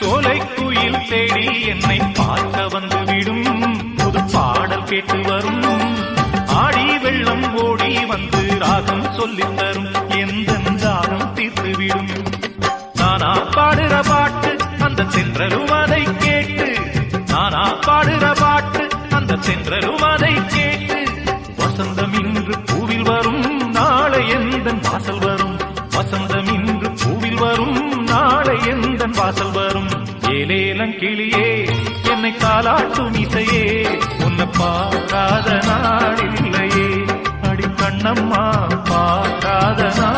சோலை குயில் தேடி என்னை பார்க்க வந்துவிடும், புது பாடல் கேட்டு வரும், ஆடி வெள்ளம் ஓடி வந்து ராகம் சொல்லித் தரும், எந்த தாகம் தீர்த்துவிடும். நானா பாடுற பாட்டு அந்த தென்றலும் அதை கேட்டு, நானா பாடுற பாட்டு அந்த தென்றலும் அதை கேட்டு, வசந்தம் இன்று பூவில் வரும், நாளை எந்தன் வாசல் வரும், வசந்தம் இன்று பூவில் வரும், நாளை எந்தன் வாசல் வரும். ஏலேலங்கிளியே என்னை தாலாட்டும் இசையே, உன்னை பார்க்காத நாள் இல்லையே, அடி கண்ணம்மா பார்க்காத நாள்